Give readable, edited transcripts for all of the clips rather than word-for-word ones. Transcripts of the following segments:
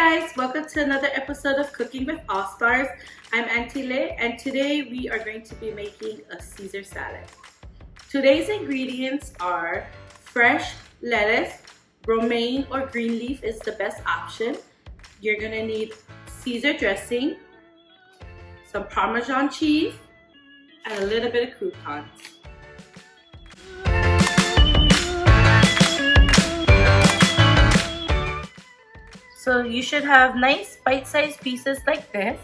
guys, welcome to another episode of Cooking with All Stars. I'm Aunty Lei, and today we are going to be making a Caesar salad. Today's ingredients are fresh lettuce, romaine or green leaf is the best option. You're gonna need Caesar dressing, some Parmesan cheese, and a little bit of croutons. So you should have nice bite-sized pieces like this,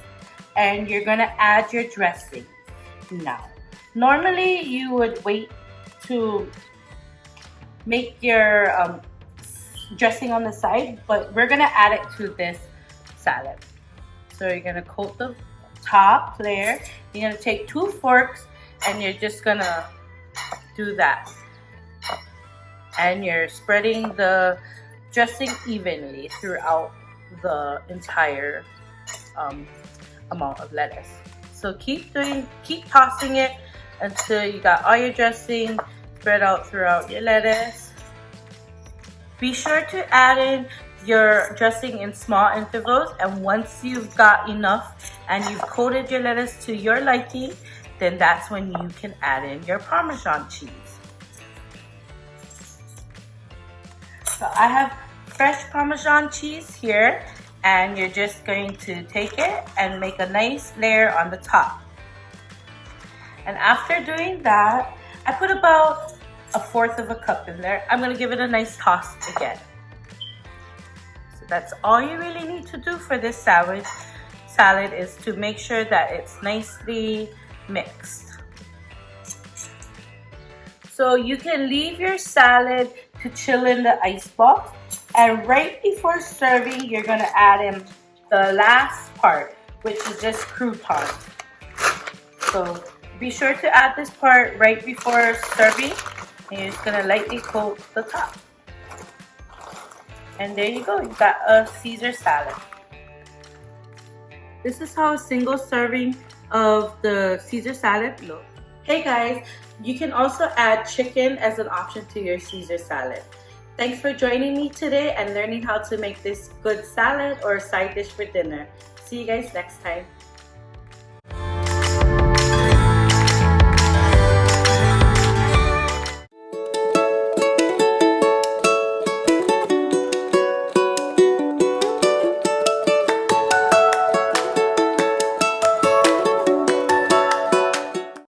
and you're gonna add your dressing. Now, normally you would wait to make your dressing on the side, but we're gonna add it to this salad. So you're gonna coat the top layer. You're gonna take 2 forks and you're just gonna do that. And you're spreading the dressing evenly throughout the entire amount of lettuce. So keep tossing it until you got all your dressing spread out throughout your lettuce. Be sure to add in your dressing in small intervals, and once you've got enough and you've coated your lettuce to your liking, then that's when you can add in your Parmesan cheese. So I have fresh Parmesan cheese here, and you're just going to take it and make a nice layer on the top. And after doing that, I put about 1/4 of a cup in there. I'm going to give it a nice toss again. So that's all you really need to do for this salad is to make sure that it's nicely mixed. So you can leave your salad to chill in the ice box, and right before serving, you're gonna add in the last part, which is just croutons. So be sure to add this part right before serving, and you're just gonna lightly coat the top. And there you go, you've got a Caesar salad. This is how a single serving of the Caesar salad looks. Hey guys, you can also add chicken as an option to your Caesar salad. Thanks for joining me today and learning how to make this good salad or side dish for dinner. See you guys next time.